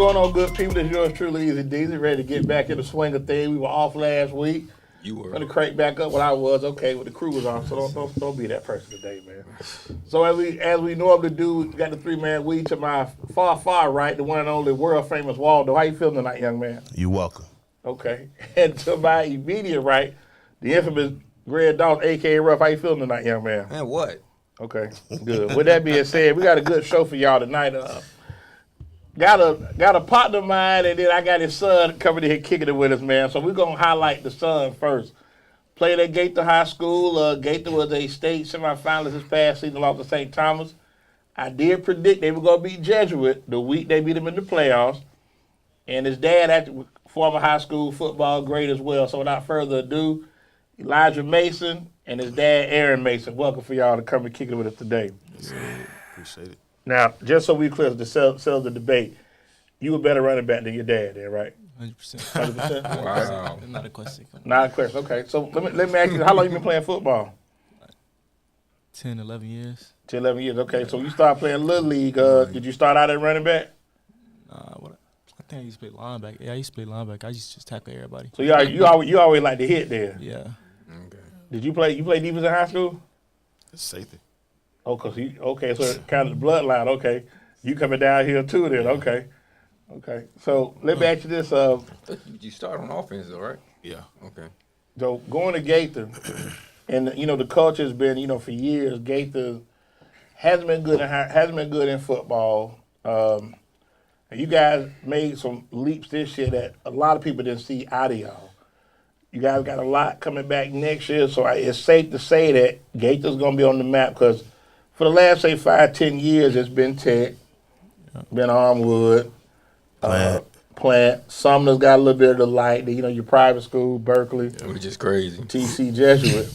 going on, good people? It's yours truly, EZDZ, ready to get back in the swing of things. We were off last week. You were. Going to crank back up what I was. Okay, well, the crew was off, so don't be that person today, man. So as we normally do, we got the three-man weed to my far right, the one and only world-famous Waldo. How you feeling tonight, young man? You welcome. Okay. And to my immediate right, the infamous Greg Dawson, a.k.a. Ruff. How you feeling tonight, young man? Man, what? Okay, good. With that being said, we got a good show for y'all tonight. Got a partner of mine, and then I got his son coming in here kicking it with us, man. So we're going to highlight the son first. Played at Gaither High School. Gaither was a state semifinalist this past season, lost to St. Thomas. I did predict they were going to beat Jesuit the week they beat them in the playoffs. And his dad, actually, former high school football great as well. So without further ado, Elijah Mason and his dad, Aaron Mason. Welcome for y'all to come and kick it with us today. Yes, appreciate it. Now, just so we clear to sell the debate, you a better running back than your dad, then, right? 100%. 100%? Wow. Not a question. Not a question. Okay, so let me ask you, how long you been playing football? 10, 11 years. 10, 11 years. Okay, so you started playing Little League. Did you start out at running back? I think I used to play linebacker. Yeah, I used to play linebacker. I used to just tackle everybody. So you always like to hit there. Yeah. Okay. Did you play defense in high school? Safety. Oh, so it kind of the bloodline. Okay, you coming down here too then? Okay. So let me ask you this. You start on offense though, right? Yeah. Okay. So going to Gaither, and the culture has been for years. Gaither hasn't been good in football. And you guys made some leaps this year that a lot of people didn't see out of y'all. You guys got a lot coming back next year, so it's safe to say that Gaither's going to be on the map because for the last, say, 5-10 years, it's been Tech, been Armwood, Plant. Sumner's got a little bit of the light. Your private school, Berkeley, Which is crazy. TC Jesuit.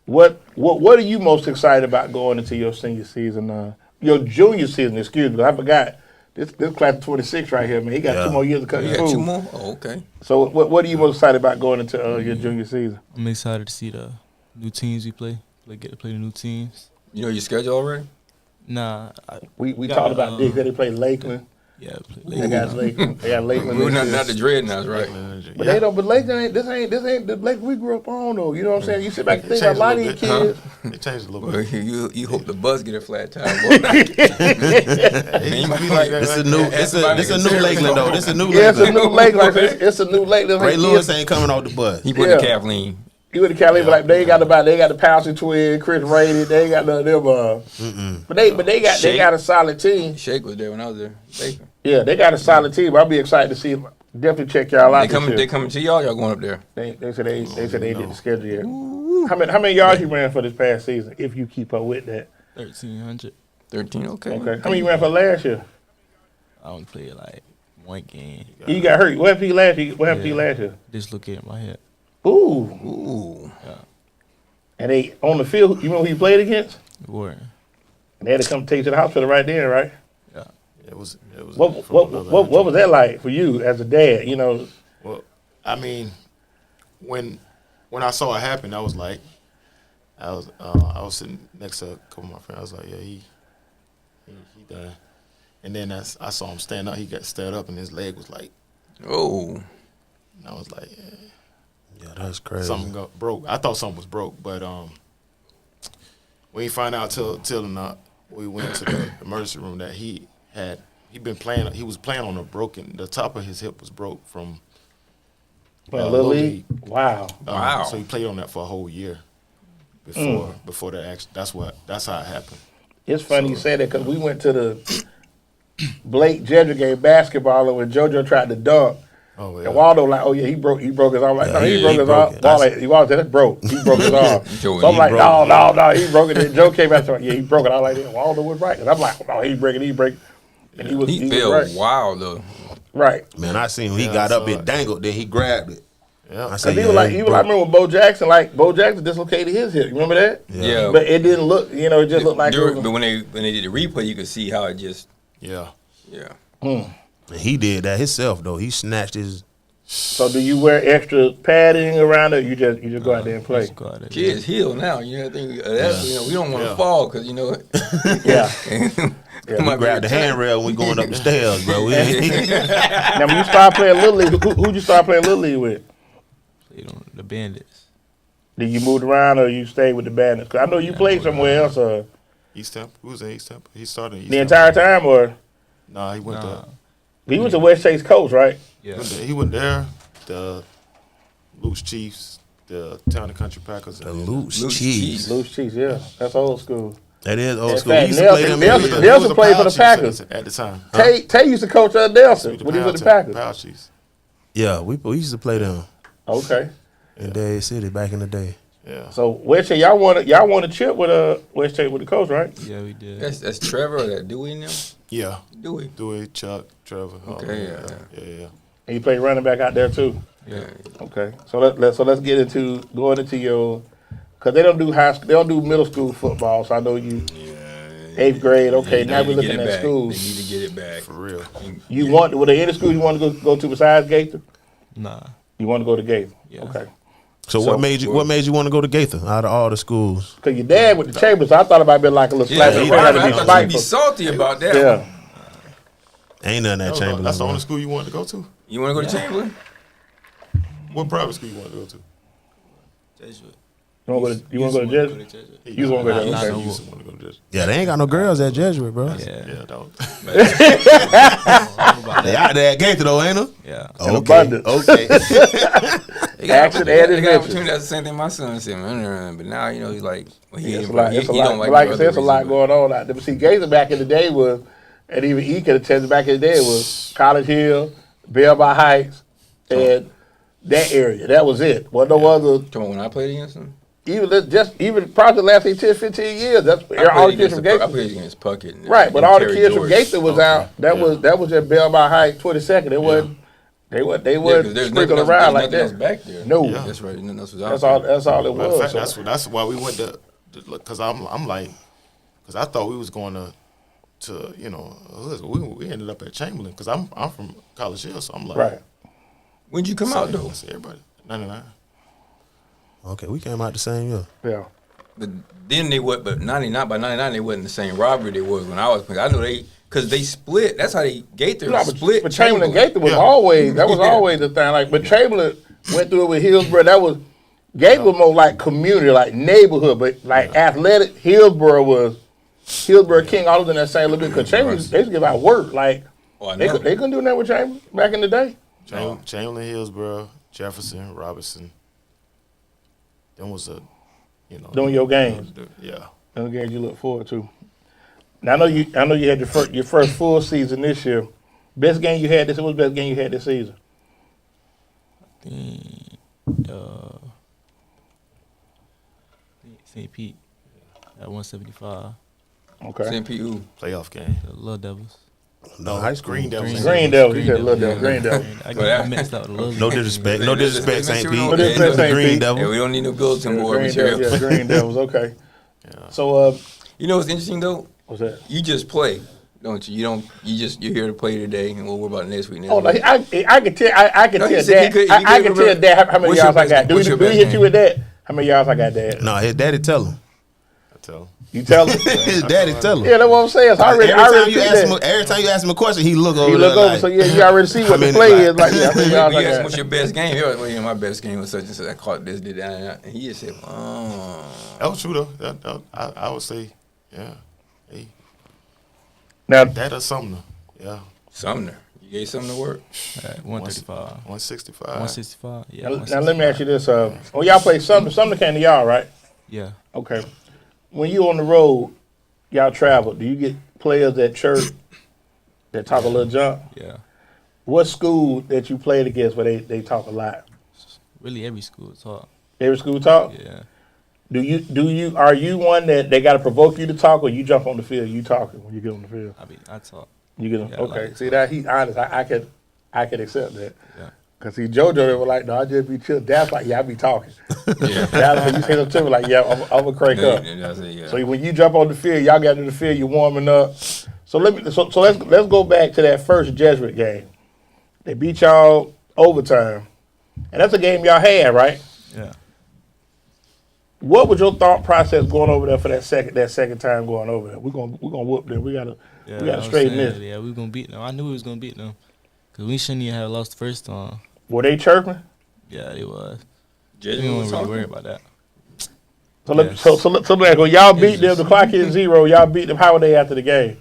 What are you most excited about going into your senior season? Your junior season, excuse me. I forgot. This class of 26 right here, man. He got 2 more years to cut his You got food. 2 more? Oh, okay. So what are you most excited about going into your junior season? I'm excited to see the new teams we play. Get to play the new teams. You know your schedule already? Nah. We talked about this. They play Lakeland. Yeah, play They got Lakeland. They got Lakeland. We're not the Dreadnoughts, right? But they don't. But Lakeland this ain't the Lakeland we grew up on though. You know what I'm saying? You sit back and think about a lot of these kids. It changed a little Well, bit. you hope the bus get a flat tire. Boy. This a new Lakeland though. This a new Yeah, it's a Lakeland. new Lakeland. It's a new Lakeland. Ray Lewis ain't coming off the bus. He put Yeah. the Kathleen. You would the Cali, but like they got the Pouncey twin, Chris Rainey. They ain't got none of them. But they got a solid team. Shake was there when I was there. Baker. Yeah, they got a solid team. I'll be excited to see. Definitely check y'all out. They coming to y'all. Y'all going up there? They said they did the schedule yet. How many yards you ran for this past season? If you keep up with that. 1,300. 13. Okay. Okay. How many you ran for last year? I only played like one game. You got hurt. What happened to you last year? What happened to you last year? Dislocated my hip. Ooh. Yeah. And they on the field. You know who you played against? War. And they had to come take you to the hospital right there, right? Yeah. It was. What was that like for you as a dad? Well, I mean, when I saw it happen, I was sitting next to a couple of my friends. I was like, yeah, he done. And then I saw him stand up. He got stood up, and his leg was like, Oh. and I was like, Mm-hmm. yeah, that's crazy. something broke. I thought something was broke, but we didn't find out till we went to the emergency room that he was playing on the top of his hip was broke from Playing Little League? Wow. Wow. So he played on that for a whole year before that action. That's how it happened. It's funny you say that because we went to the Blake Jedrick game basketball and when JoJo tried to dunk. Oh yeah. And Waldo like, oh yeah, he broke his arm. Like, no, he broke his arm. it. Waldo said, that's broke. He broke his arm. Joe, So I'm he like, broke no, he broke it. Then Joe came out and said, yeah, he broke it. I was like, Waldo was right. And I'm like, no, he break it. And he was felt right. wild though. Right. Man, I seen him. He Yeah, got I up saw and it. dangled, then he grabbed it. Yeah. I Cause said, he was like, I remember with Bo Jackson, Bo Jackson dislocated his hip. You remember that? Yeah. But it didn't look, it just looked like. But when they did the replay, you could see how it just. Yeah. Yeah. And he did that himself though. He snatched his So do you wear extra padding around it? Or you just go out there and play? Just go out there, Kids heal now. You know, I think that's, you know, we don't want to Yeah. fall because you know. Yeah. Yeah, We grab the handrail when we going up the stairs, bro. Now when you start playing Little League, who'd you start playing Little League with? You know, the Bandits. Did you move around or you stayed with the Bandits? Because I know you played somewhere else. East Temple. Who was at East Temple? He started in East The Temple. entire time, or Nah, he went Nah. he was the West Chase coach, right? Yeah. He went there. The Loose Chiefs, the Town and Country Packers. The loose Loose cheese. cheese. Loose Chiefs, yeah, that's old school. That is old In school. fact, We used to play them. Nelson- in- Nelson He was played a for the Power Chiefs Packers. at the time. Tay used to coach at Nelson when he was with the Packers. Power Chiefs. Yeah, we used to play them Okay, in Dade City back in the day. Yeah. so West Chase, y'all won a chip with West Chase with the coach, right? Yeah, we did. That's Trevor or that Dewey in them? Yeah. Dewey. Dewey, Chuck, Trevor. Okay, yeah. And you played running back out there too. Yeah. Okay, so let's get into going into your, because they don't do they don't do middle school football. So I know you 8th grade. Okay, now we're looking at schools. They need to get it back. For real. Were there any schools you want to go to besides Gaither? Nah. You want to go to Gaither? Yeah. Okay. So what made you want to go to Gaither out of all the schools? Because your dad with the Chambers, so I thought it might be like a little Yeah, slap. he They had to I be thought you'd be spiteful. salty about that. Yeah. Ain't none that Chamberlain. That's the bro. only school you wanted to go to? You want to go to Chamberlain? What private school you wanted to go to? Jesuit. You want to go to Jesuit? Jesuit? You want to go to Nah, okay. nah, You used to want to go to Jesuit. Yeah, they ain't got no girls at Jesuit, bro. Yeah. Yeah, that was. They out there at Gaither though, ain't they? Yeah. In abundance. Okay. They got, Action and they got adventure. opportunity. That's the same thing my son said. Man, but now you know he's like, well, he It's ain't a lot. he, It's a he lot. don't like Like I the said, it's a other lot reason, going on out there. But see, Gaither back in the day was, and even E could attest back in the day was College Hill, Bell by Heights, and that area. That was it. Wasn't no other. but- Come on, when I played against him, Even probably the last 10, 15 years. That's all the kids from I Gaither. played against Puckett. And, Right, but and all the Terry kids from George. Gaither was out. That was just Bell by Heights, 22nd. It wasn't. They Yeah, weren't 'cause there's sprinkled nothing around else, like there's that. nothing else back there. No. Yeah. That's right. Nothing else was out That's there. all. That's all it Matter of was. fact, So- that's why we went to because I'm like, because I thought we was going to you know, we ended up at Chamberlain because I'm from College Hill, so I'm like, Right. When'd you come out though? I see everybody 99. Okay, we came out the same year. Yeah. But then they would, but 99 by 99 they wasn't the same robbery they was when I was playing. I know because they split. That's how they Gaither No, split. but Chamberlain Gaither was Yeah. always that was Yeah. always the thing. Like, but Chamberlain went through it with Hillsborough. That was Gaither was more like community, like neighborhood, but like athletic. Hillsborough King, all of them that same little bit. Because Chamberlain they used to give out work. Like Oh, I they know. couldn't do that with Chamberlain back in the day. Chamberlain, Hillsborough, Jefferson, Robinson. Then was Doing your games. Yeah. Them games you look forward to. Now I know you had your first full season this year. Best game you had this. What was the best game you had this season? St. Pete at 175. Okay. St. Pete. Ooh. Playoff game. The Little Devils. No, high school. Green Devils. Green Devils. You said Green Little Devils. Devils. Green Devils. I Well, got mixed up with the Little No Devils. disrespect. No disrespect, St. Pete. No disrespect, St. Green Pete. Yeah, Devil. we don't need no bulletin board Green material. Devils. Yeah, Green Devils. Okay. So You know what's interesting though? what's that? You just play, don't you? You're here to play today, and we'll worry about next week. Next Oh, week. no, I can tell. I can No, he tell said he that. could- he I could can tell remember- that how many What's your yards I best- got. Do what's we your hit best you with that? How many yards I got, Dad? No, his daddy tell him. I tell him. You tell him. His daddy tell him. Yeah, that's what I'm saying. So I already see that. Every time you ask him a question, he look over. You look there over, like, so yeah, you already see what the many, play like- is. Like, yeah, how many yards You I asked him got. what's your best game. He was like, well, yeah, my best game was such and such. I caught this, did that, and he just said, oh. That was true though. I would say, yeah. Hey, Now, that or Sumner. Yeah. Sumner. You gave Sumner work. At 135. 165. 165. Yeah. now let me ask you this. When y'all play Sumner came to y'all, right? Yeah. Okay. When you on the road, y'all travel, do you get players at church that talk a little junk? Yeah. What school that you played against where they talk a lot? Really, every school talk. Every school talk? Yeah. Are you one that they got to provoke you to talk, or you jump on the field, you talking when you get on the field? I talk. You get on, Yeah, I okay. like See that he's honest. I can accept that. Yeah. Cause see, JoJo they were like, no, I just be chill. Dad's like, yeah, I be talking. Yeah. Dad's when you say them to me, like, yeah, I'm gonna crank up. Yeah. So when you jump on the field, y'all got to the field, you're warming up. So let's go back to that first Jesuit game. They beat y'all overtime, and that's a game y'all had, right? Yeah. What was your thought process going over there for that second time going over there? We're gonna whoop them. We gotta straighten this. Yeah, we were gonna beat them. I knew we was gonna beat them. Cause we shouldn't even have lost the first time. Were they chirping? Yeah, they was. We Judge don't was really talking. worry about that. So like, when y'all beat them, the clock is 0. Y'all beat them. How were they after the game?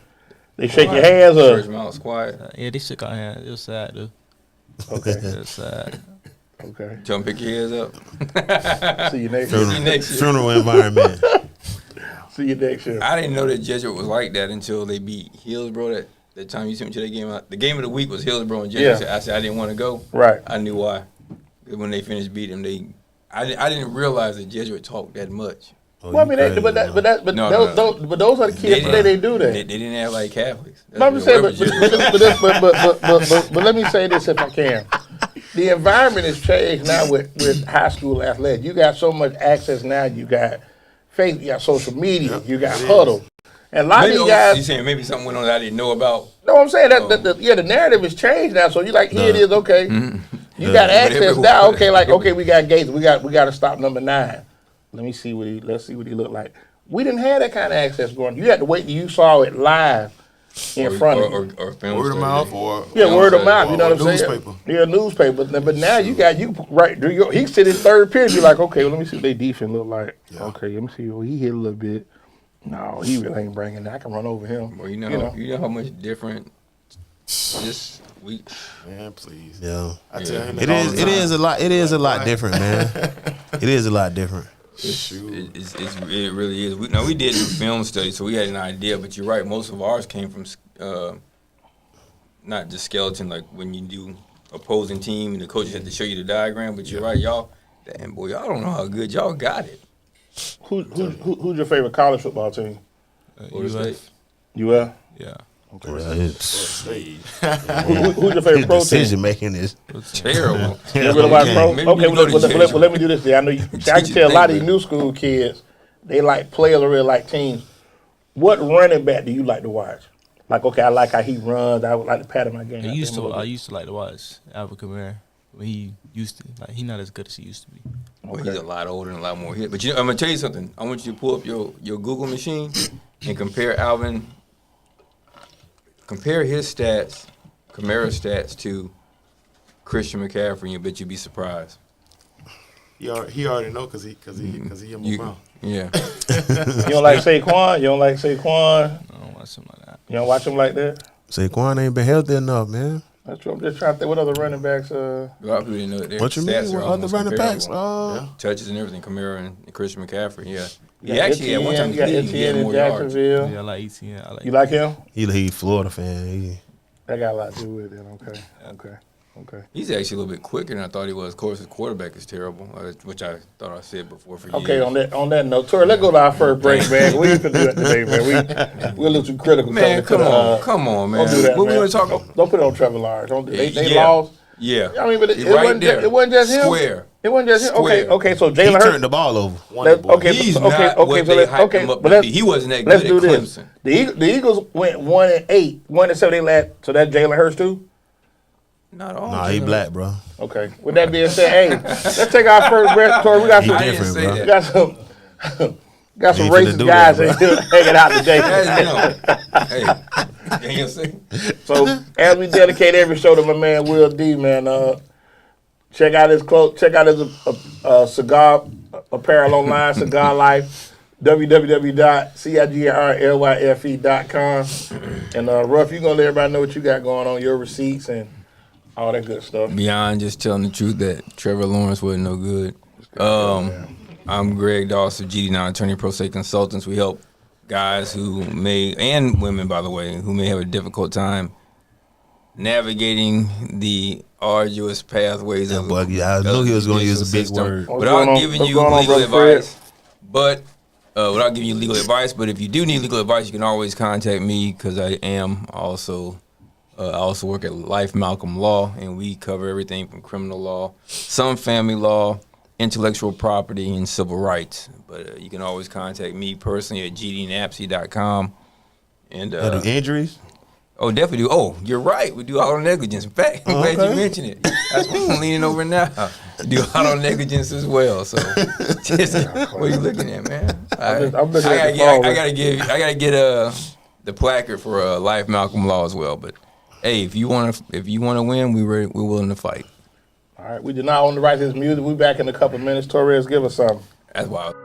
They shake your hands Church or Mouse quiet. Yeah, they shook our hands. It was sad, though. okay, It was sad. okay. Tell them pick your heads up. See you next year. See you next year. Funeral environment. See you next year. I didn't know that Jesuit was like that until they beat Hillsborough. That time you sent me to that game. The game of the week was Hillsborough and Jesuit. Yeah. I said I didn't want to go. Right. I knew why. When they finished beating them, I didn't realize that Jesuit talked that much. Oh, Well, I you mean, crazy, bro. but those are the kids. But they do that. They didn't have like Catholics. No, I'm just saying, but let me say this if I can. The environment has changed now with high school athletics. You got so much access now. You got Facebook, you got social media, you got Huddle. And a lot of these You guys, saying maybe something went on that I didn't know about. no, I'm saying that the narrative has changed now. So you like, here it is, okay. You got access Whatever. now, okay, like, okay, we got Gaither. We got to stop number 9. Let's see what he looked like. We didn't have that kind of access going. You had to wait till you saw it live in front of you. Or film Word of study. mouth or Yeah, word of mouth. You know or what I'm saying? newspaper. Yeah, newspaper. But now you right. He sit in third period. Be like, okay, well, let me see what their defense look like. Yeah. Okay, let me see. Well, he hit a little bit. No, he really ain't bringing that. I can run over him. Well, you know how much different this week. Man, please. Yeah. I tell him It that all the is. It time. is a lot. It is a lot different, man. It is a lot different. Shoot. It really is. We did do film study, so we had an idea. But you're right. Most of ours came from not just skeleton, like when you do opposing team and the coaches had to show you the diagram. But you're right, y'all. Damn boy, y'all don't know how good y'all got it. Who's your favorite college football team? Florida State. UL. Yeah. Okay. It's, Who's your favorite his pro team? decision making is Terrible. You ever watch pro? Maybe Okay, you go to well, let me do this. I know I can tell a lot of these Think, new school kids they like players or really like teams. What running back do you like to watch? Like, okay, I like how he runs. I would like to pattern my game. I used to like to watch Alvin Kamara when he used to. Like, he not as good as he used to be. Well, he's a lot older and a lot more hit. But I'm gonna tell you something. I want you to pull up your Google machine and compare Alvin. Compare his stats, Kamara's stats to Christian McCaffrey, and you bet you'd be surprised. He already know because he in my mouth. Yeah. You don't like Saquon? You don't like Saquon? I don't watch him like that. You don't watch him like that? Saquon ain't been healthy enough, man. That's true. I'm just trying to think what other running backs. A lot of people didn't know that their What you stats mean? are What other almost running backs? comparable. Touches and everything, Kamara and Christian McCaffrey, yeah. You He got actually, at one time, you got he Etienne had in more yards. Jacksonville. Yeah, I like ETN. I like. You like him? He Florida fan. That got a lot to do with it. Okay. He's actually a little bit quicker than I thought he was. Of course, his quarterback is terrible, which I thought I said before for Okay, years. on that note, Tori, let's go to our first break, man. We ain't finna do that today, man. We're a little too critical. Man, come on, man. Don't do that, What man. we want to talk about? Don't put it on Trevor Lawrence. Don't do they Yeah. lost. Yeah. I mean, but it Right wasn't there. it wasn't just him. Square. It wasn't just him. Square. Okay. So He Jalen Hurts. turned the ball over. Okay, He's okay, not okay. what So they hyped him up but to let's be. He wasn't that let's good do at this. Clemson. The Eagles went 1-8, 1-7. They last. So that's Jalen Hurts too. Not all. Nah, he black, bro. Okay. With that being said, hey, let's take our first break. Tori, we got He some. different, say bro. that. We got some. Got some He finna racist do guys that, in here hanging out today. Hey, can you see? So as we dedicate every show to my man Will D, man, check out his clothes. Check out his cigar apparel online, Cigar Life. www.cigarlyfe.com. And Ruff, you gonna let everybody know what you got going on, your receipts and all that good stuff. Beyond just telling the truth that Trevor Lawrence wasn't no good. I'm Greg Doss of GD9 Attorney Pro Se Consultants. We help guys who may, and women by the way, who may have a difficult time navigating the arduous pathways of But I knew he was going to use a big system. word. What's Without going on? giving What's you going on, legal Brother Fred? advice, but without giving you legal advice, but if you do need legal advice, you can always contact me because I also work at Life Malcolm Law, and we cover everything from criminal law, some family law, intellectual property, and civil rights. But you can always contact me personally at gdnapsey.com. And Do injuries? Oh, definitely. Oh, you're right. We do auto negligence. In fact, I'm glad you mentioned it. That's what I'm leaning over now. Do auto negligence as well. So, just, what are you looking at, man? I'm looking at the phone. I gotta get the placard for Life Malcolm Law as well. But hey, if you wanna win, we're willing to fight. All right, we did not own the right to this music. We'll be back in a couple minutes. Torres, give us something. That's wild.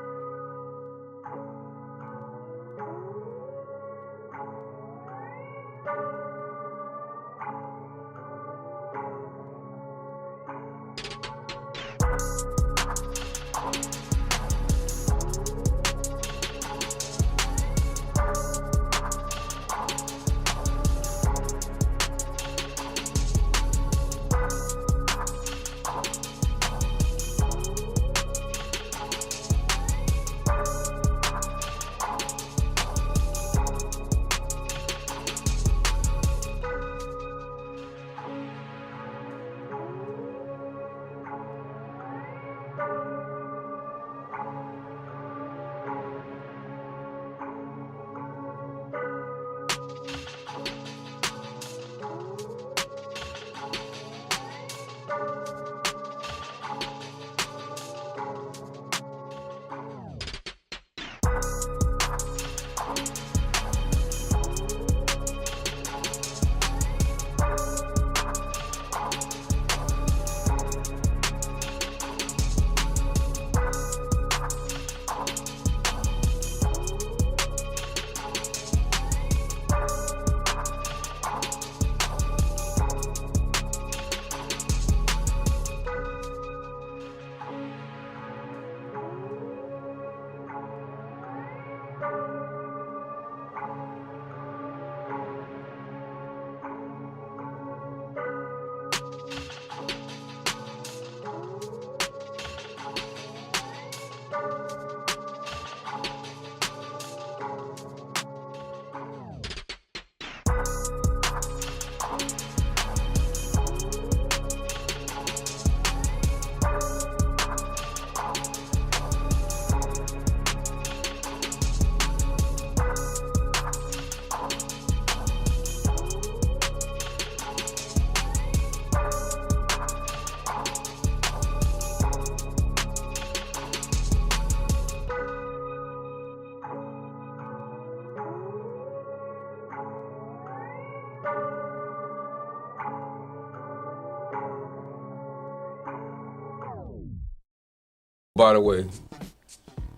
By the way,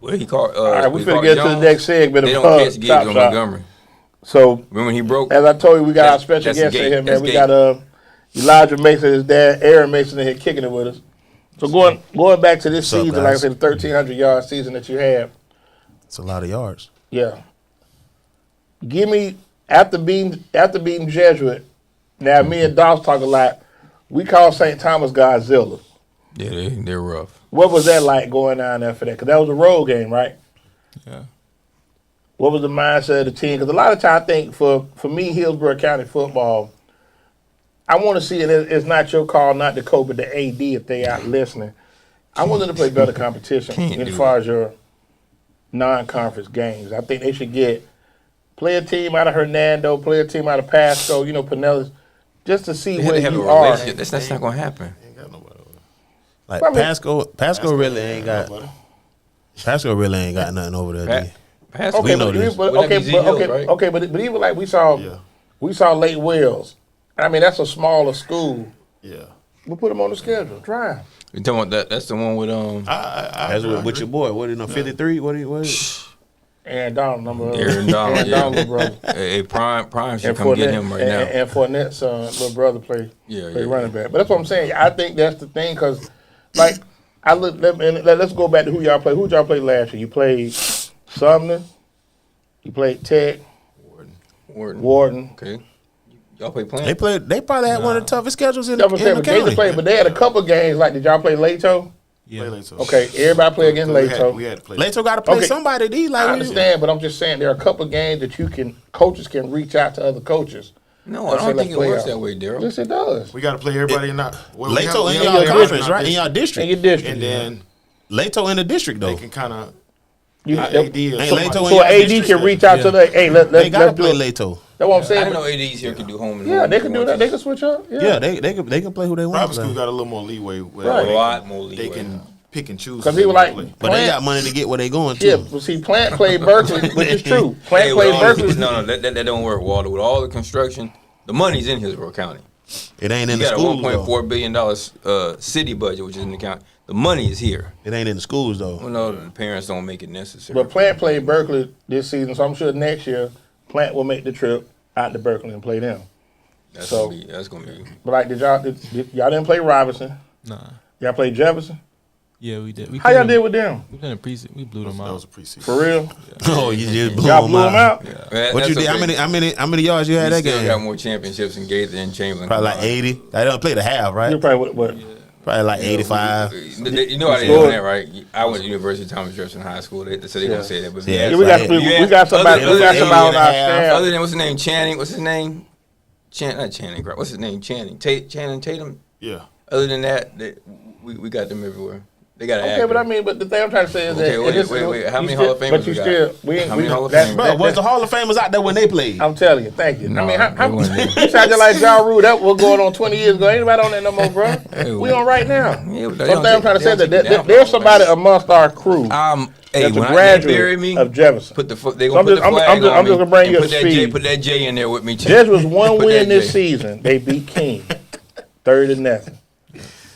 what he called? All right, we finna get to the next segment. They of don't catch gigs Top on Shot. Montgomery. So Remember when he broke? as I told you, we got our special that's guest in Gate. here, man. That's We Gate. got Elijah Mason, his dad, Aaron Mason, in here kicking it with us. So going back to this What's up, season, like I guys? said, the 1,300-yard season that you had. It's a lot of yards. Yeah. Give me after being Jesuit. Now me and Doss talk a lot. We call St. Thomas Godzilla. Yeah, they're rough. What was that like going down there for that? Because that was a road game, right? Yeah. What was the mindset of the team? Because a lot of times I think for me, Hillsborough County football, I want to see it. It's not your call, not the coach, but the AD if they out listening. I want them to play better competition as far as your non-conference games. I think they should play a team out of Hernando, play a team out of Pasco, Pinellas, just to see where They have you a are. relationship. That's not gonna happen. Ain't got nobody over there. Like I mean- Pasco really ain't got. Nobody. Pasco really ain't got nothing over there. D. Pascal, We know this. but Would that be ZL, right? but even like we saw Lake Wells. I mean, that's a smaller school. Yeah. We'll put them on the schedule. Try 'em. You talking about that? That's the one with That's with your boy. What is it? 53? What is it? Aaron Donald, number Aaron Donald, Aaron yeah. Donald, brother. Hey, Prime should come get him right now. And Fournette's little brother play Yeah. running back. But that's what I'm saying. I think that's the thing because, like, let's go back to who y'all played. Who y'all played last year? You played Sumner. You played Tech. Warden. Okay. Y'all play playing? They probably had one of the toughest schedules in That's what I'm saying. the But Gaither county. played, but they had a couple games. Like, did y'all play Lato? Yeah. Okay, everybody play against Lato. We had to play. Lato got to play Okay. somebody. D. Like I we- understand, but I'm just saying there are a couple games that coaches can reach out to other coaches. No, I Let's say don't let's think it play works out. that way, Daryl. Yes, it does. We got to play everybody in our. Well, we Lato have- in we your have conference, our right? In your In district. your district. And then Lato in the district though. they can kind of. You- AD or Ain't somebody. Lato in so your AD district? can reach out to the, hey, They let's gotta do play it. Lato. That's what I'm saying. I know ADs here can do home and Yeah, home they if can do want that. to. They can switch up. Yeah, they can play who they want. Private to school play. got a little more leeway. Where Right. A lot more They leeway. can pick and choose. 'Cause who he was they like- play. But they got money to get where they going to. Yeah, but see, Plant played Berkeley, which is true. Plant Hey, with played all Berkeley. this- no, that don't work, Walter. With all the construction, the money's in Hillsborough County. It ain't in You the got a schools though. $1.4 billion city budget, which is in the county. The money is here. It ain't in the schools though. Well, no, the parents don't make it necessary. But Plant played Berkeley this season, so I'm sure next year Plant will make the trip out to Berkeley and play them. that's so- gonna be. But like, y'all didn't play Robinson? Nah. Y'all played Jefferson? Yeah, we did. We How y'all played did with them? We played a preseason. We blew them That was out. a preseason. For real? Oh, you just blew Y'all them blew them out? Man, What you that's did? okay. How many yards you had We that still game? got more championships than Gaither and Chamberlain. Probably like 80. I don't play the half, You right? probably what? Probably like 85. You know how they Scored. do that, right? I went to University of Thomas Jefferson High School, so they don't say that. But Yeah, Yeah, we got somebody Other on our staff. Other than what's his name, Channing. What's his name? Not Channing. What's his name? Channing. Channing Tatum. Yeah. Other than that, we got them everywhere. They got. Okay, but I mean, but the thing I'm trying to say is Okay, that wait. How you many still- Hall of Famers But you we got? still, we How many Hall of that- Famers? Bro, that- was the Hall of Famers out there when they played? I'm telling you, thank you. No, I mean, they wasn't there. you sound just like Ja Rule. That was going on 20 years ago. Ain't nobody on that no more, bro. We on right now. Yeah, but But they the thing I'm trying to say is don't that take it down there's for somebody Hall of amongst our crew Hey, that's when a they bury graduate me, of Jefferson. they So gonna I'm put just- the flag I'm just on me gonna bring and you put a that J, speed. put that J in there with me. Jez was one Put win that this J. season. They beat King, 30-0.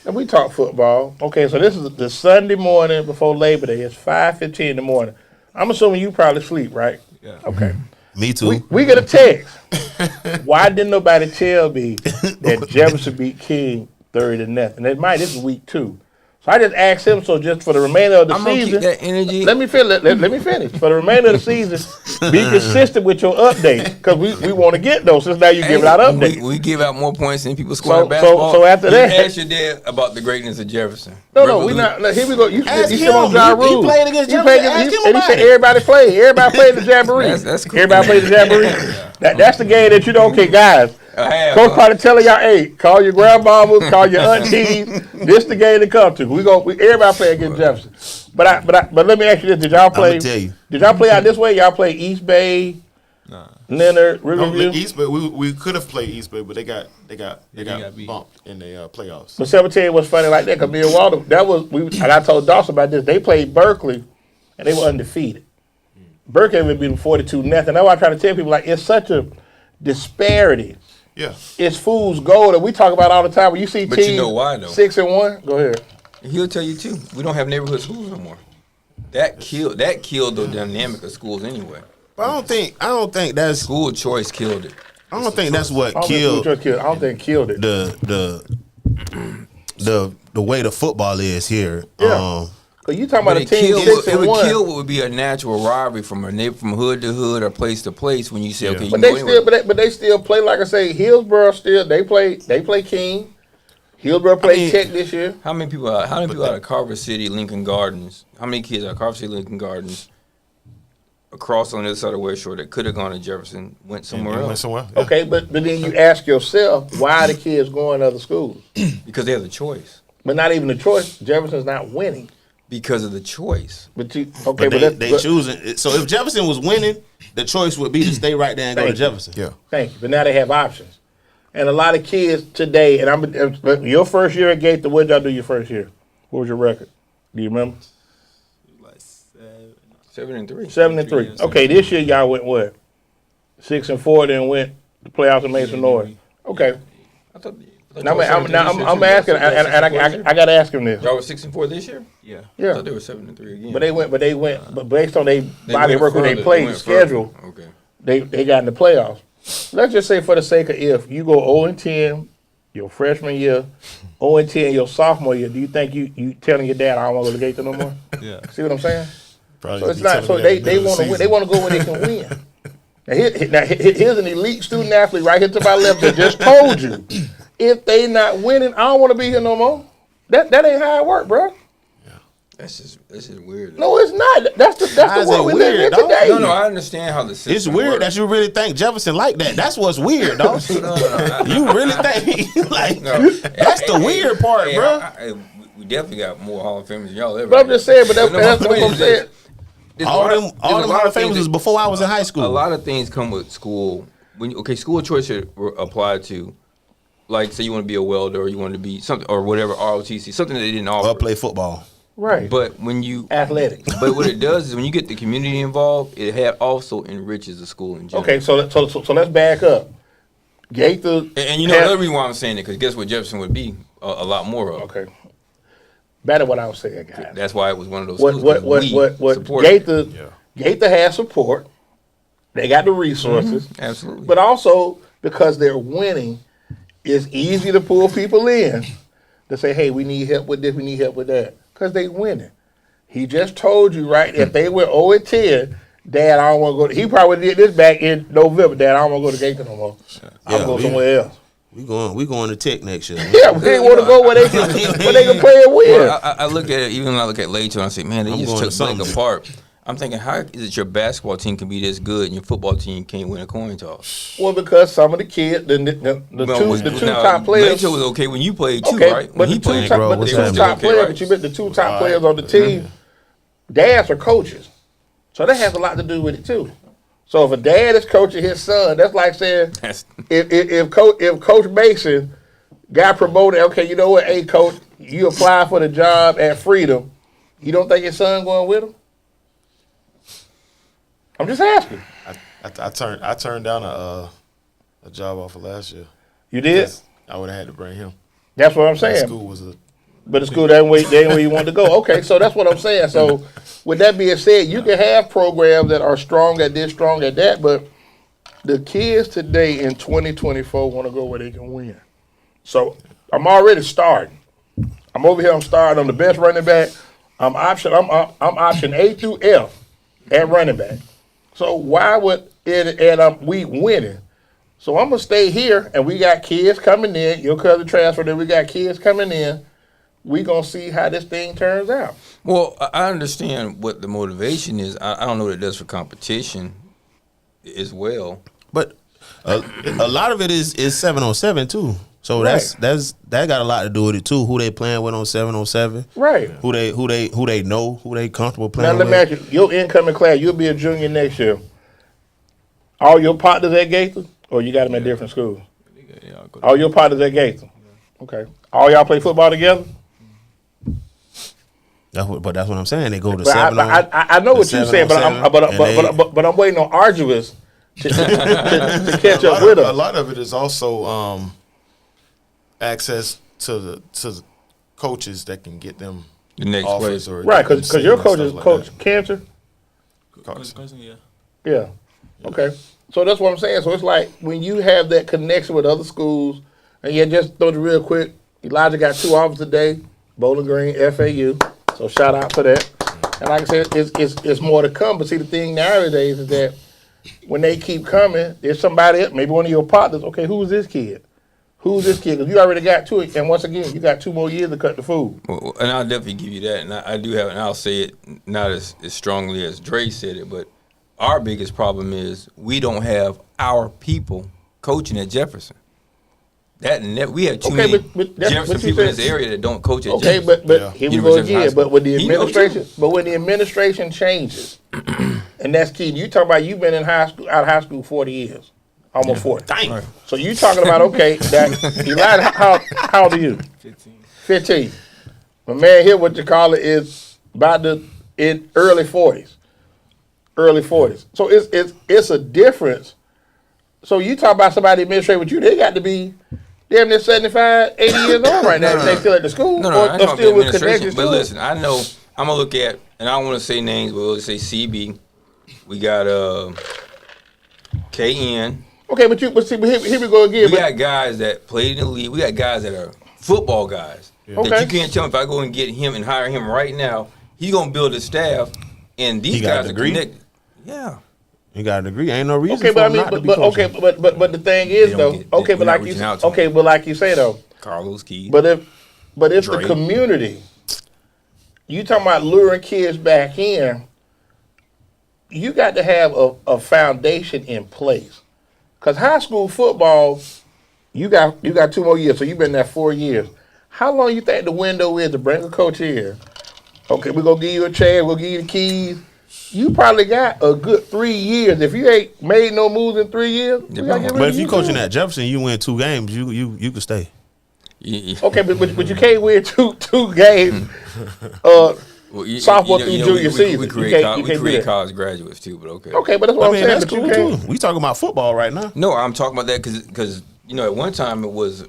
And we talk football. Okay, so this is the Sunday morning before Labor Day. It's 5:15 in the morning. I'm assuming you probably sleep, right? Yeah. Okay. Me too. We get a text. Why didn't nobody tell me that Jefferson beat King 30-0? This is week 2. So I just asked him. So just for the remainder of the I'm gonna keep season, that energy. let me finish. Let me finish. For the remainder of the season, be consistent with your updates because we want to get those. Since now you giving out updates. We give out more points than people score So- in basketball. so after You that- ask your dad about the greatness of Jefferson. No, we not. Look, here we go. You Ask still on him. Ja He Rule. played against He Jefferson. played Ask against- him and he about said it. everybody played. Everybody played the Jamboree. That's cool. Everybody played the Jamboree. That's the game that you don't. Okay, guys. Coach probably telling y'all, hey, call your grandmamas, call your aunties. This the game to come to. Everybody play against Jefferson. But let me ask you this: Did y'all play? I'ma tell you. Did y'all play out this way? Y'all play East Bay, Nah. Leonard, No, Riverview. East Bay, we could have played East Bay, but they got got beat. bumped in the playoffs. But 17 was funny like that because me and Walter, and I told Dawson about this. They played Berkeley, and they were undefeated. Berkeley would beat them 42-0. That's why I try to tell people like it's such a disparity. Yeah. It's fool's gold that we talk about all the time. When you see But teams you know why, though? 6-1, go ahead. He'll tell you too. We don't have neighborhood schools no more. That killed the dynamic of schools anyway. But I don't think that's School choice killed it. I don't think that's what I don't killed think I don't think killed it. the way the football is here. Yeah. Cause you talking about But a team it would 6-1. kill what would be a natural rivalry from hood to hood or place to place when you say, okay, you But can they go anywhere. but they still play like I say. Hillsborough still they play King. Hillsborough played Tech this year. How many people out of Carver City, Lincoln Gardens? How many kids out of Carver City, Lincoln Gardens across on the other side of West Shore that could have gone to Jefferson went somewhere Went else? somewhere. Yeah. Okay, but then you ask yourself why are the kids going to other schools? Because they have the choice. But not even the choice. Jefferson's not winning. Because of the choice. But you But they choosing. So if Jefferson was winning, the choice would be to stay right there and go to Thank you. Jefferson. Yeah. Thank you. But now they have options. And a lot of kids today, but your first year at Gaither, what did y'all do your first year? What was your record? Do you remember? Like 7-3. 7-3. Okay, this year y'all went what? 6-4, then went the playoffs and made some noise. Okay. Now I'm asking, and I got to ask him this. Y'all were 6-4 this year? Yeah. I Yeah. thought they were 7-3 again. But they went, but based on their body went work when they further. played, went the schedule, further. Okay. they got in the playoffs. Let's just say for the sake of if you go 0-10 your freshman year, 0-10 your sophomore year, do you think you telling your dad I don't want to go to Gaither no more? Yeah. See what I'm saying? Probably So it's be not. telling So me they that in the want to win. season. They want to go where they can win. Now, here's an elite student athlete right here to my left that just told you, if they not winning, I don't want to be here no more. That ain't how it work, bro. This is weird. No, it's not. That's the How's world it we live in weird, dog? today. No, I understand how the system It's weird works. that you really think Jefferson like that. That's what's weird, dog. You really think like that's the weird part, Hey, bro. we definitely got more Hall of Famers than y'all ever. But I'm just saying. But that's my what point I'm is saying. this. All them Hall of Famers was before I was in high A school. lot of things come with school school choice should apply to, like, say you want to be a welder or you want to be something or whatever, ROTC, something that they didn't offer. Or play football. Right. But when you Athletics. But what it does is when you get the community involved, it also enriches the school in general. Okay, so let's back up. Gaither. And you know another reason why I'm saying it, because guess what Jefferson would be a lot more of. Okay. Back to what I was saying, guys. That's why it was one of those. What Gaither has support. They got the resources. Absolutely. But also because they're winning, it's easy to pull people in to say, hey, we need help with this, we need help with that. Because they winning. He just told you, right, if they were 0-10, Dad, I don't want to go. He probably did this back in November. Dad, I don't want to go to Gaither no more. I'm going somewhere else. We going to Tech next year. Yeah, we ain't want to go where they can play and win. Well, I look at it, even when I look at Later, and I say, man, they just took Blake apart. I'm thinking, how is it your basketball team can be this good and your football team can't win a coin toss? Well, because some of the kids, the two top players. Later was okay when you played too, okay, right? But the two top players, but you bet the two top players on the team, dads are coaches. So that has a lot to do with it too. So if a dad is coaching his son, that's like saying if Coach Mason got promoted, okay, you know what, hey coach, you apply for the job at Freedom, you don't think your son going with him? I'm just asking. I turned down a job offer last year. You did? I would have had to bring him. That's what I'm saying. School was But the school that ain't where you want to go. Okay, so that's what I'm saying. So with that being said, you can have programs that are strong at this, strong at that, but the kids today in 2024 want to go where they can win. So I'm already starting. I'm over here. I'm starting. I'm the best running back. I'm option A through F at running back. So why would we winning? So I'm gonna stay here, and we got kids coming in. Your cousin transferred, then we got kids coming in. We gonna see how this thing turns out. Well, I understand what the motivation is. I don't know what it does for competition as well. But a lot of it is 7-on-7 too. So Right. that got a lot to do with it too. Who they playing with on 7-on-7? Right. Who they know, who they comfortable playing Now with. let me ask you, your incoming class, you'll be a junior next year. All your partners at Gaither, or you got them at different schools? All your partners at Gaither. Okay. All y'all play football together? That's what I'm saying. They go to But 7 I know what you're saying, but I'm waiting on Arduous to catch up with A them. lot of it is also access to the coaches that can get them The next offers place. or Right, because your and coach stuff is like Coach that. Cantor. Yeah. Yeah. Okay. So that's what I'm saying. So it's like when you have that connection with other schools, and yeah, just throw it real quick. Elijah got 2 offers today, Bowling Green, FAU. So shout out for that. And like I said, it's more to come. But see, the thing nowadays is that when they keep coming, there's somebody else, maybe one of your partners. Okay, who's this kid? Who's this kid? Because you already got 2, and once again, you got 2 more years to cut the food. Well, and I'll definitely give you that. And I do have, and I'll say it not as strongly as Dre said it, but our biggest problem is we don't have our people coaching at Jefferson. We have too many Jefferson people in this area that don't coach at Jefferson. Okay, but here we go again. But when the administration changes, and that's key. You talking about you've been in out of high school 40 years, almost 40. Dang. Right. So you talking about that Elijah? How old are you? 15. My man here, what you call it, is about in early 40s. Early 40s. So it's a difference. So you talk about somebody administrating with you, they got to be damn near 75, 80 years old right now. They still at the school I or still with administration. connections. But listen, I know I'm gonna look at, and I don't want to say names, but we'll say CB. We got KN. Okay, but here we go again. We got guys that played in the league. We got guys that are football guys. Okay. That you can't tell me if I go and get him and hire him right now, he's gonna build his staff, and these He got a guys are degree? connected. Yeah. You got a degree. Ain't no reason Okay, for but I him mean, not to be but coaching. the thing is though, but like you say though, Carlos Key. but if the Drake. community, you talking about luring kids back in, you got to have a foundation in place. Cause high school football, you got 2 more years, so you've been there 4 years. How long you think the window is to bring a coach in? Okay, we're gonna give you a chance, we'll give you the keys. you probably got a good 3 years. If you ain't made no moves in 3 years, we gotta get rid But of if you too. coaching at Jefferson, you win 2 games, you could stay. Okay, but you can't win two games. Sophomore through junior season. We You create, can't do create that. college graduates too, but okay. Okay, but that's what I mean, I'm saying. that's But cool you can't. too. We talking about football right now. No, I'm talking about that because at one time it was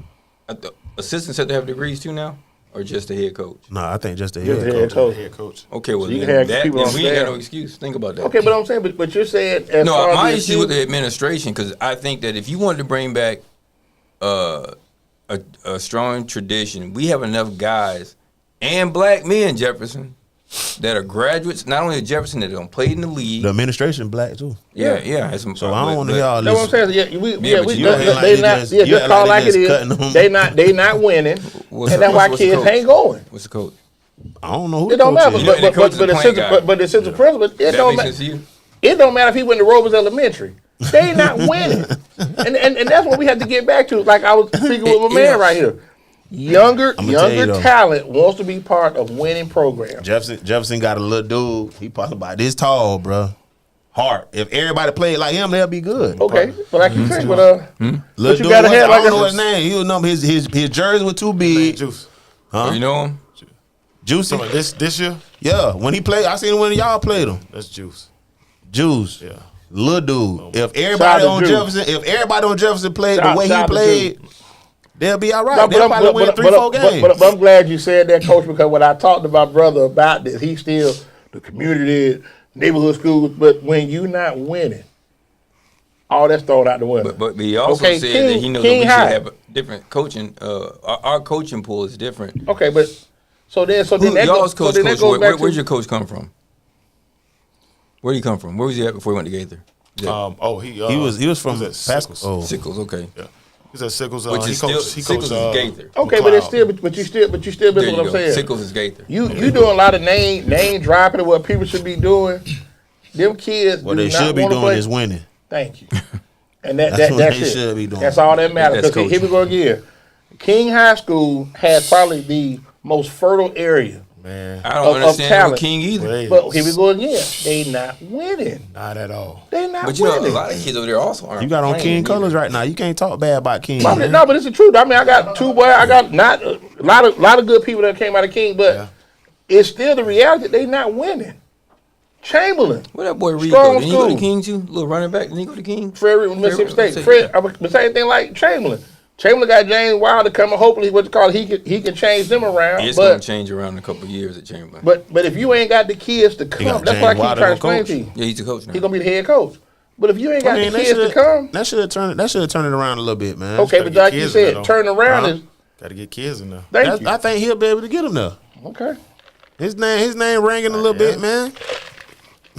assistants have to have degrees too now, or just the head coach. No, I think just the Just head the head coach. coach. Head coach. Okay, well So you then, have people on we ain't got staff. no excuse. Think about that. Okay, but I'm saying, but you're saying as No, far as my the issue with the excuse- administration because I think that if you wanted to bring back a strong tradition, we have enough guys and black men, Jefferson, that are graduates, not only at Jefferson, that don't play in the league. The administration black too. Yeah. So I don't want to hear all That's what I'm this. saying. Yeah, we but you act like they they not. just- Yeah, you just act call like like they it just is. cutting them. They not winning, What's and that's why what's the kids coach? ain't going. What's the coach? I don't know who It don't the matter. coach You know, is. the coach is the point guy. But the assistant principal, it That don't makes sense matter. to you? It don't matter if he went to Rovers Elementary. They not winning, and that's what we have to get back to. Like I was speaking with my man right here. Younger I'ma tell you though. talent wants to be part of winning programs. Jefferson got a little dude. He probably about this tall, bro. Hard. If everybody played like him, they'll be good. Okay, but like you said, but Little you dude, gotta have I like don't know a- his name. You know his jersey was too big. Juice. You know him? Juicy. So this year, Yeah, when he played, I seen when y'all played him. that's Juice. Juice. Yeah. Little dude. If Shout everybody out on to Jefferson played Shout- the way shout he out to played, they'll be all right. No, They'll probably win 3-4 games. But I'm glad you said that, Coach, because when I talked to my brother about this, he still the community, neighborhood schools. But when you not winning, all that's thrown out the window. But he also Okay, said King- that he knows King that we High. should have a different coaching. Our coaching pool is different. Okay, but so then that Y'all's goes, coach, so then that goes back where'd to your coach come from? Where'd he come from? Where was he at before he went to Gaither? He He was from at Pascal. Sickles. Oh. Sickles, okay. Yeah. He's at Sickles. Which He is still coached Sickles is Gaither. okay, but it's still, but you still missing There what you I'm go. saying. Sickles is Gaither. You doing a lot of name dropping of what people should be doing. Them kids, What do they not should be wanna doing play. is winning. Thank you. And that's That's what that's they it. should be doing. That's all that matters. That's Because here we go again. King High School has probably the most fertile area. Man, I don't of understand talent. with King either. Well, But here we go again. They not winning. not at all. They not But you know, winning. a lot of kids over there also aren't. You got on playing King either. colors right now. You can't talk bad about King. No, man. but it's the truth. I mean, I got two boys. I got not a lot of good people that came out of King, but it's still the reality that they not winning. Chamberlain, Where that boy Reed Strong go? Did he go to school. King too? Little running back? Did he go to King? Fred with Mississippi State. Mississippi, Fred, the same thing like Chamberlain. Chamberlain got James Wilder coming. Hopefully, what you call it, he can change them around. It's gonna But change around in a couple of years at Chamberlain. but if you ain't got the kids to come, got that's what I James keep Wilder trying to gonna explain to coach. you. Yeah, he's the coach now. He gonna be the head coach. But if you ain't got the they kids to come, that should have turned it around a little bit, man. okay. gotta But get like you kids in there, said, though. turn around Huh? is Got to get kids in there. thank you. I think he'll be able to get him there. Okay. His name ringing a little bit, man.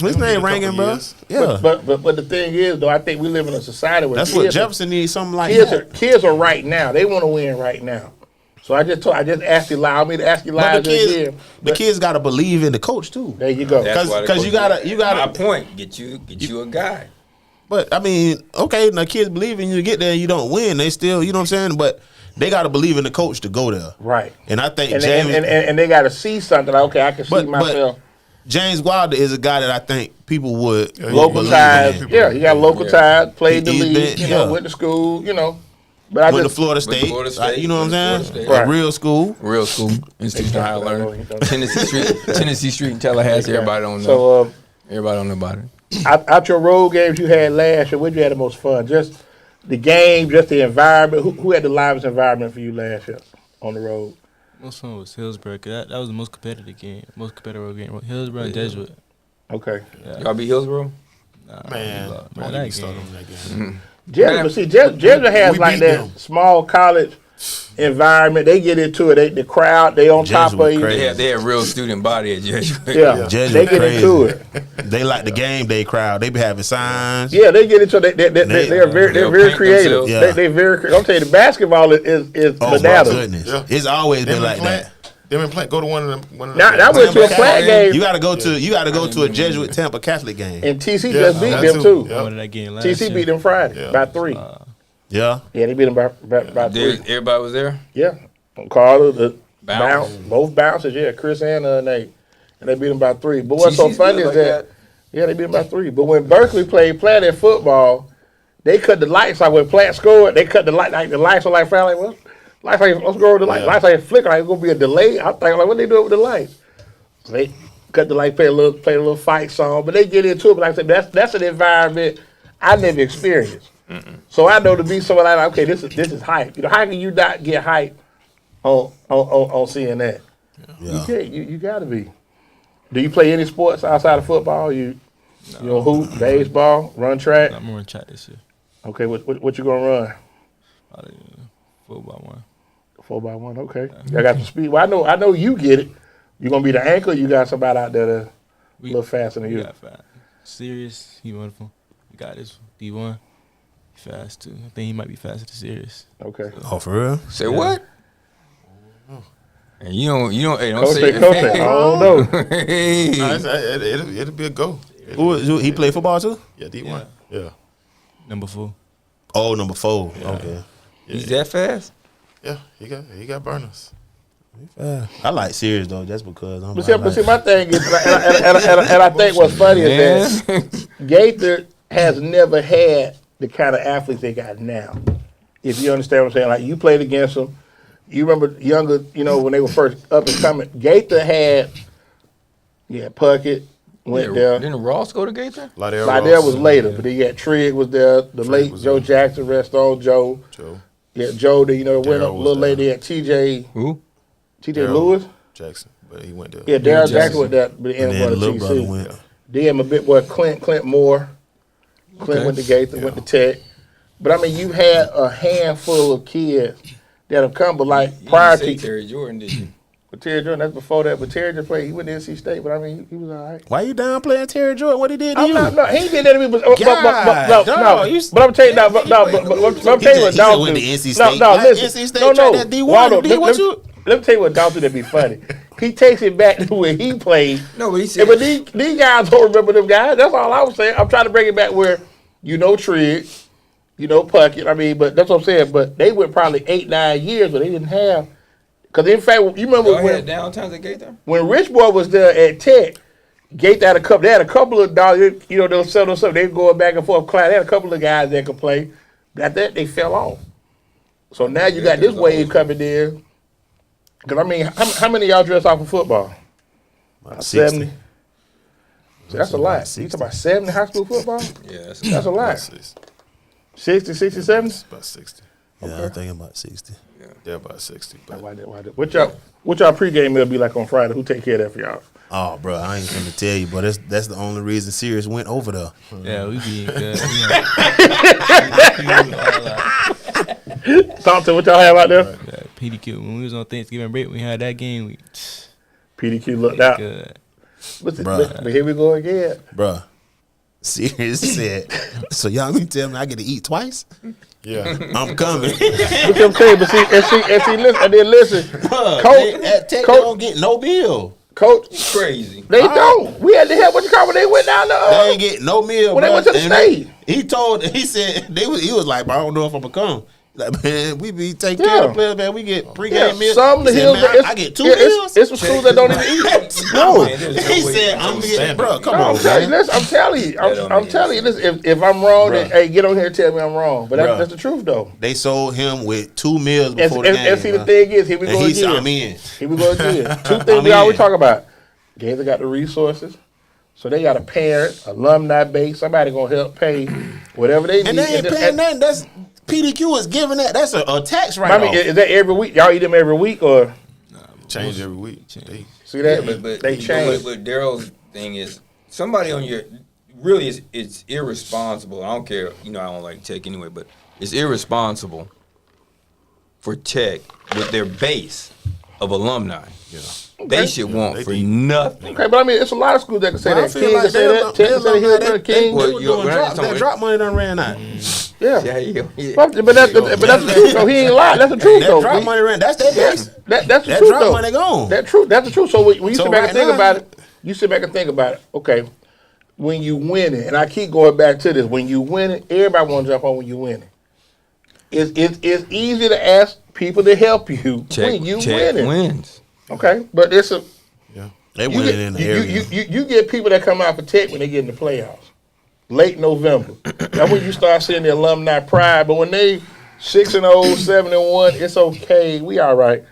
His It'll be name a couple ringing, bro. years. Yeah, But the thing is, though, I think we live in a society where that's what kids Jefferson needs. Something like kids that. kids are right now. They want to win right now. So I just asked Allow me to ask But Elijah the kids, again. the kids got to believe in the coach too. There you go. That's why the 'cause coach you gotta- said, you gotta- My point, get you a guy. But I mean, okay, now kids believe in you to get there. You don't win. They still, you know what I'm saying. But they got to believe in the coach to go there. Right. And I think And James, and they got to see something. Like, okay, I can see myself. James Wilder is a guy that I think people would Local believe ties. in. Yeah, he got local ties. Played the He's league. been- Went to school. But I Went to just Florida Went to State. Florida State. Like, you know what I'm Florida saying? State. A real school. Real school, institution of higher learning. Tennessee Street in Tallahassee. Everybody don't know. so. Everybody don't know about it. Out your road games you had last year, where'd you had the most fun? Just the game, just the environment. Who had the livest environment for you last year on the road? Most fun was Hillsborough. 'Cause that was the most competitive game. Most competitive game. Hillsborough and Jesuit. Okay. Y'all beat Hillsborough? Nah, Man, man, don't that get me started game. on that game. But see, Jesuit has we like beat that them. small college environment. They get into it. The crowd, they on top Jesuit of you. crazy. They had real student body at Jesuit. Yeah, Jesuit they get crazy. into it. They like the game day crowd. They be having signs. Yeah, they get into it. They're very They'll very paint creative. themselves. Yeah. They very. I'm telling you, the basketball is Oh my bananas. goodness, Yeah. it's always Them been like and Plant, that. them and Plant, go to one of them. Now I went to a Tampa flag Catholic- game, You got to go to a Jesuit Tampa Catholic game. and TC Yeah, just beat that them too. too. Yeah. What did that game last TC year? beat them Friday Yeah. by 3. Yeah, Yeah, they beat them by 3. Everybody was there? Yeah, Carter, the Bounce. bounce, both bounces. Yeah, Chris and Nate, and they beat them by 3. But what's so TC's funny good is like that Yeah, they beat them by 3. But when Berkeley played Platt football, they cut the lights off. When Platt scored, they cut the light. Like the lights are like Friday. Like, what? Lights like let's go with the light. Yeah. Lights like flicker. Like it's gonna be a delay. I'm thinking like, what they doing with the lights? So they cut the light, play a little fight song. But they get into it. But like I said, that's an environment I never experienced. So I know to be someone like, okay, this is hype. You know, how can you not get hype on seeing that? Yeah. You can't. You got to be. Do you play any sports outside of football? You know, hoop, baseball, run track? I'm gonna track this year. Okay, what you gonna run? Probably football 4x1. Okay, I got some speed. Well, I know you get it. You gonna be the anchor. Or you got somebody out there that's a little faster than We you. got fast. Serious, he wonderful. We got this D1. He fast too. I think he might be faster than Serious. Okay. Oh, for real? Say what? And you don't. Hey, don't Coach, say. Coach, I don't know. Hey. Nah, it'll be a go. Who he play football too? Yeah, D1. Yeah. Number 4. Oh, number 4. Okay. He's that fast? Yeah, he got burners. I like Sirius though, just because I'm. But see, my thing is, and I think what's funny is that Gaither has never had the kind of athletes they got now. If you understand what I'm saying, like you played against them. You remember younger, when they were first up and coming. Gaither had, Puckett went there. Didn't Ross go to Gaither? Lydell was later, but then you had Trigg was there. The late was Joe there. Jackson, rest on Joe. Yeah, Joe. Went up a Darryl little was later. there. They had TJ Who? Darryl Lewis. Jackson, but he went there. Yeah, Darryl Jackson. Jackson went there, but the And end then of little brother TC. went. Then my big boy Clint Moore. Clint went to Gaither, went to Tech. But I mean, you had a handful of kids that have come, but like prior to Terry Jordan, did you? but Terry Jordan, that's before that. But Terry just played. He went to NC State, but I mean, he was all right. Why you down playing Terry Jordan? What he did to I'm you? not, no, he ain't did that to me. But God, no. dog, you- But I'm telling you, but I'm telling you what Dawson went do. to NC No, State. no, Not listen. NC State No, tried no. that D1. Waldo, Did what you- let me tell you what Dawson did be funny. He takes it back to where he played. No, but he Yeah, said. but these guys don't remember them guys. That's all I was saying. I'm trying to bring it back where Trigg, Puckett. I mean, but that's what I'm saying. But they went probably 8-9 years, but they didn't have. Because in fact, you remember Y'all when had downtowns at Gaither? Rich Boy was there at Tech, Gaither had a couple. They had a couple of dollars. They'll sell them stuff. They were going back and forth. They had a couple of guys that could play. After that, they fell off. So now you got this wave coming in. Because I mean, how many of y'all dress off of football? About 70. So that's a lot. About You talking about 70 high school football? Yeah, that's That's a lot. 60, 60, 70? About 60. Yeah, I'm thinking about 60. Yeah, about 60. But Why what y'all pregame meal be like on Friday? Who take care of that for y'all? Oh, bro, I ain't gonna tell you, but that's the only reason Sirius went over there. Yeah, we be good. Talk to what y'all have out there. Yeah, PDQ. When we was on Thanksgiving break, we had that game. We PDQ looked out. good. But here we go again. Bruh, Sirius said, so y'all mean tell me I get to eat twice? yeah, I'm coming. What I'm saying, but see, listen, and then listen. Coach, at Tech, they don't get no bill. Coach, crazy. they don't. We had to help what you call when they went down They the ain't get no meal. when they bruh. went to the And state. He said he was like, bro, I don't know if I'm gonna come. Like, man, we be taking care of the players, man. We get pregame meals. Some of the He said, hills, man, I get 2 meals. It's some schools that don't even eat. No, He said, I'm getting, bro, come No, on, I'm telling you, man. listen, I'm telling you, don't I'm make telling you, listen, if I'm wrong, then, Bruh. hey, get on here and tell me I'm wrong. But Bruh. that's the truth, though. They sold him with 2 meals And, before the game. and see, the bruh. thing is, here we And go he said, again. I'm in. Here we go again. Two things I'm we always in. talk about. Gaither got the resources, so they got a parent, alumni base, somebody gonna help pay whatever they need. And they ain't paying nothing. That's PDQ is giving that. That's a tax I write-off. mean, is that every week? Y'all eat them every week, or change every week. They- see that? But They change. But Daryl's thing is somebody on your really is it's irresponsible. I don't care. I don't like Tech anyway, but it's irresponsible for Tech with their base of alumni. Yeah. They should want they for deep. nothing. Okay, but I mean, it's a lot of schools that can say Well, I that. feel King like can say that. Tech can say Hill can King. Well, They were doing drop. That drop money done ran out. Yeah. Yeah. But that's the truth, though. He ain't lying. That's the truth, That though. drop money ran. That's their base. That's the That truth, drop though. money gone. That's the truth. So when you So sit back right and think now- about it, okay, when you win it, and I keep going back to this, when you win it, everybody want to jump on when you win it. It's easy to ask people to help you when you Tech win it. wins. Okay, but They went in the area. You get people that come out for Tech when they get in the playoffs. Late November. That's when you start seeing the alumni pride. But when they 6-0, 7-1, it's okay. We all right.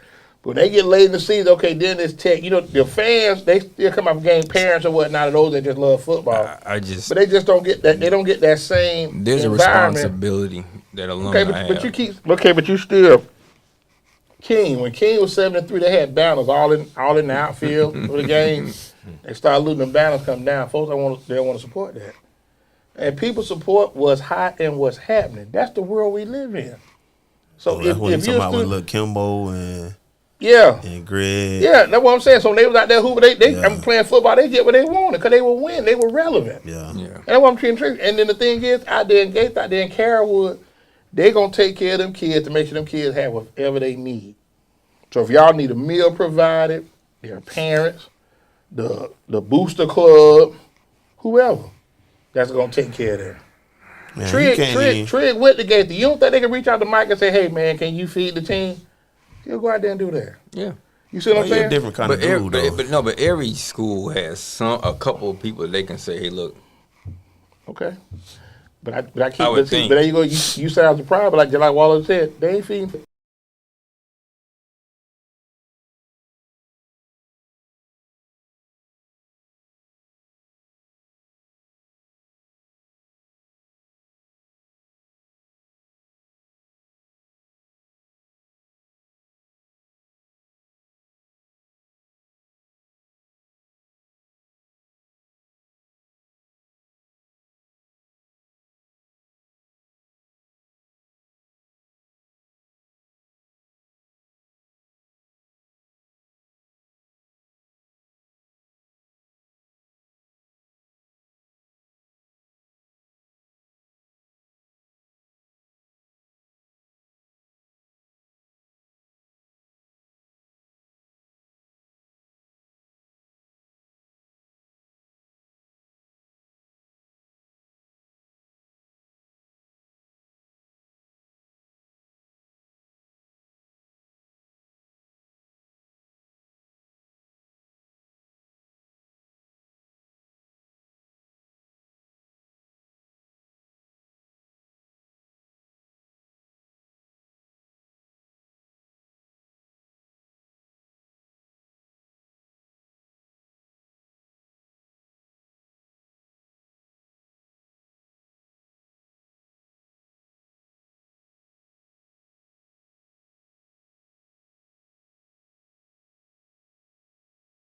But when they get late in the season, okay, then it's Tech. You know, the fans, they still come out for game, parents or whatnot, of those that just love football. But they just don't get that. They don't get that same There's environment. a responsibility that alumni have. But you still, King, when King was 7-3, they had banners all in the outfield for the game. They started losing the banners, come down. Folks they don't want to support that. And people support what's hot and what's happening. That's the world we live in. So that's when if you you're talking about with Kimbo and Greg. Yeah, that's what I'm saying. So when they was out there hooping, I'm playing football, they get what they wanted because they would win. They were relevant. Yeah. And that's what I'm treating. And then the thing is, out there in Gaither, out there in Carrollwood, they going to take care of them kids to make sure them kids have whatever they need. So if y'all need a meal provided, their parents, the booster club, whoever, that's going to take care of them. Trig went to Gaither. You don't think they can reach out to Mike and say, hey, man, can you feed the team? He'll go out there and do that. Yeah. You see what I'm saying? A different kind of dude, though. But every school has a couple of people they can say, hey, look. Okay. But I keep. I would think. think. But there you go. You sound surprised, but like Waller said, they ain't feeding.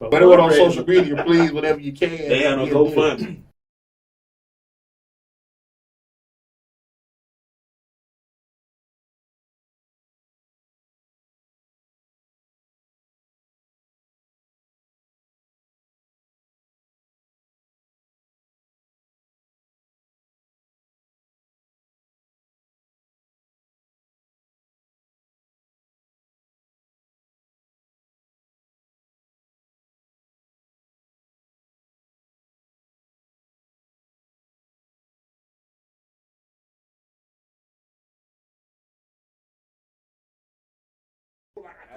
But it was on social media, please, whatever you can. They had a GoFundMe.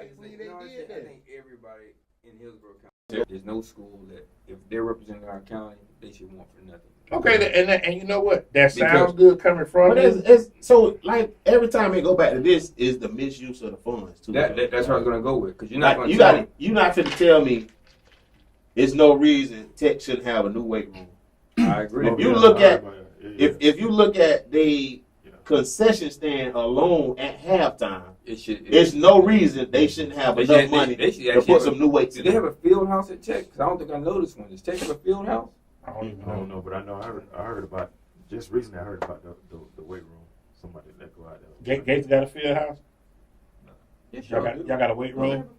I think everybody in Hillsborough County, there's no school that if they're representing our county, they should want for nothing. Okay, and you know what? That sounds good coming from But it's so like every time they go back to this is the misuse of the funds too. That's what I was gonna go with because you're not Like, gonna you're not finna tell me there's no reason Tech shouldn't have a new weight room. I agree. If you look at if you look at the concession stand alone at halftime, there's no reason they shouldn't have enough money to put some new weights in. Do they have a field house at Tech? Because I don't think I know this one. Does Tech have a field house? I don't know, but I know I heard about just recently. I heard about the weight room. Somebody that go out there. Gates got a field house. Yes, Y'all got a weight room.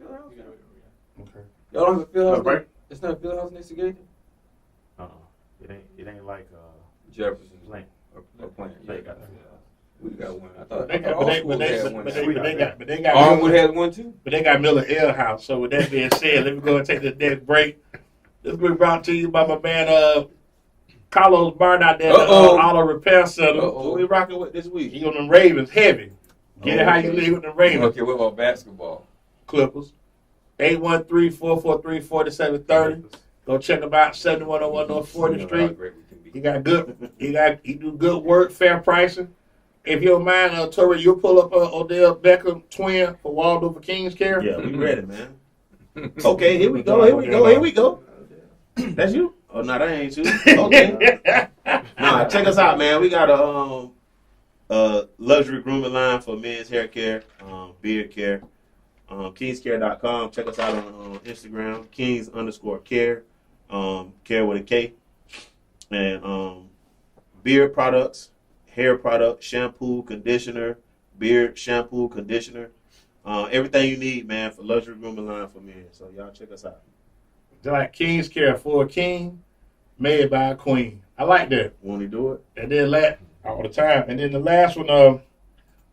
Okay. Y'all don't have a field house. Right? It's not a field house next to Gaither. It ain't like Jefferson Plant. Or Plant. They got a field house. We got one. I But they got Armwood has one too. But they got Miller L House. So with that being said, let me go and take the next break. This will be brought to you by my man Carlos Barn out there at the Auto Repair Center. Who we rocking with this week? He on them Ravens heavy. Get it how you live with the Ravens. Okay, what about basketball? Clippers. 813-443-4730. Go check them out, 7101 North 40th Street. He do good work, fair pricing. If you don't mind, Torrey, you'll pull up Odell Beckham twin for Waldorf King's Care. Yeah, we ready, man. Okay, here we go. That's you? Oh, no, that ain't you. Okay. Nah, check us out, man. We got a luxury grooming line for men's hair care, beard care. Kingscare.com. Check us out on Instagram, Kings_care, care with a K. And beard products, hair products, shampoo, conditioner, beard shampoo, conditioner. Everything you need, man, for luxury grooming line for men. So y'all check us out. Like King's Care for a king, made by a queen. I like that. Want to do it? And then all the time. And then the last one,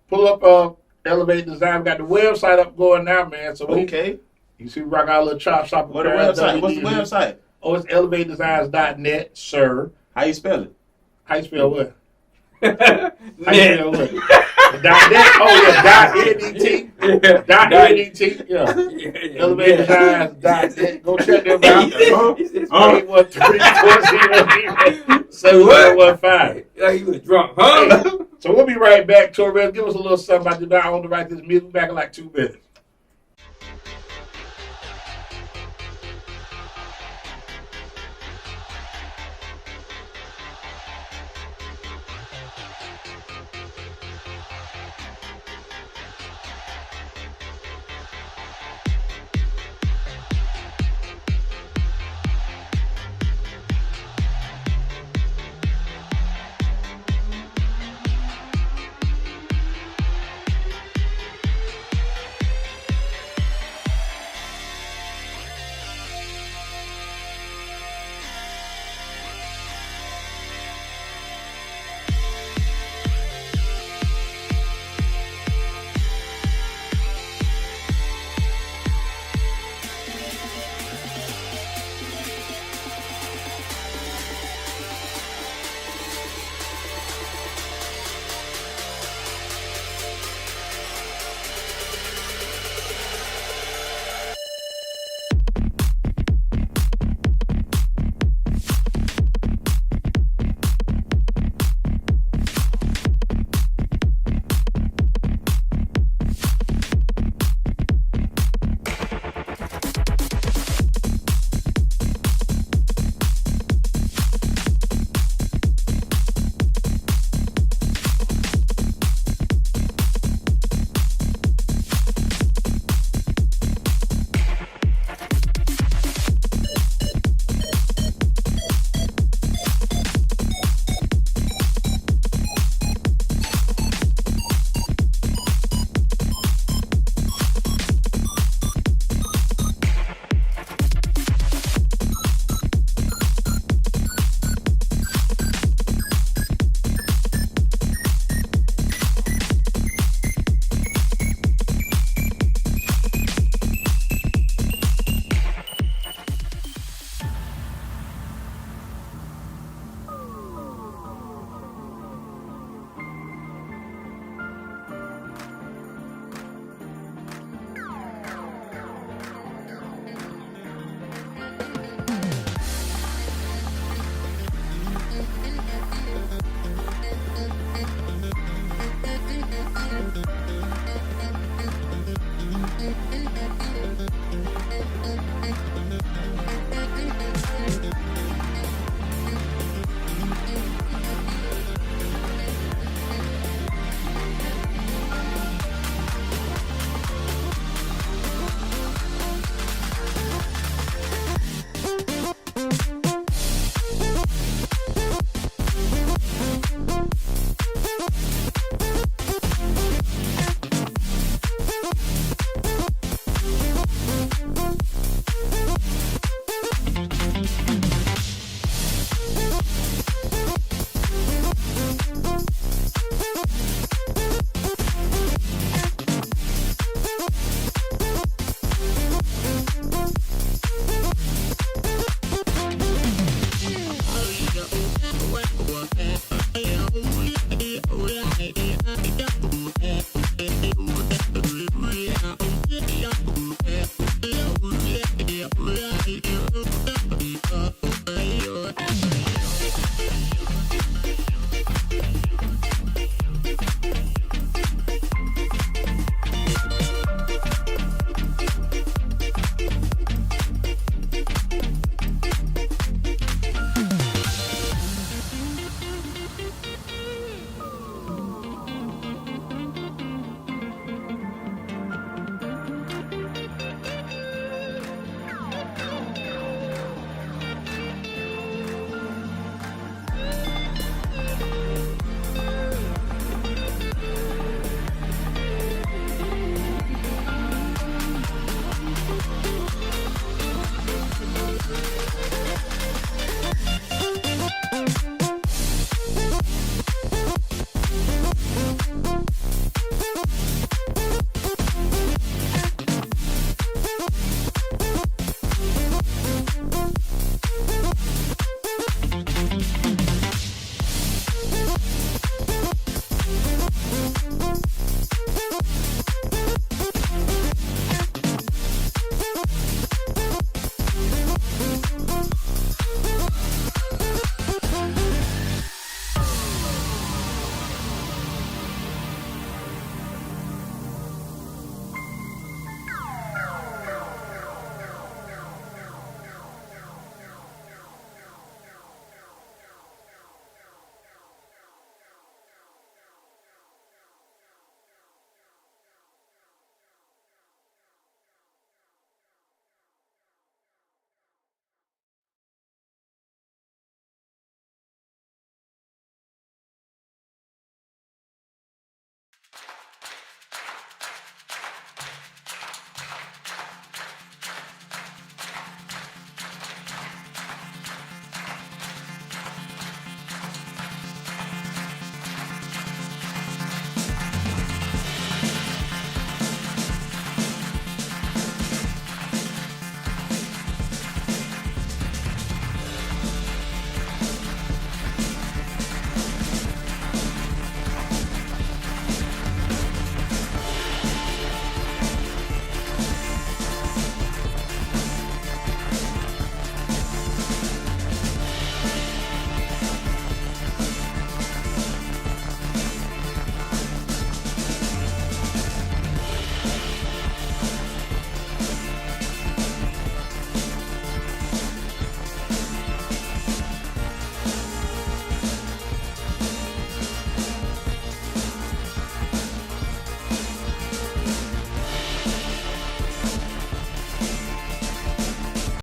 pull up Elevate Design. We got the website up going now, man. So okay. You see, we rock our little chop shop. What the website? What's the website? Oh, it's elevatedesigns.net, sir. How you spell it? How you spell what? How you spell what? .net. Oh yeah, .net. .net. Yeah. Elevatedesigns.net. Go check them out. 813-403-7115. Yeah, he was drunk, huh? So we'll be right back, Torres. Give us a little something. I did not own to write this music back in like 2 minutes.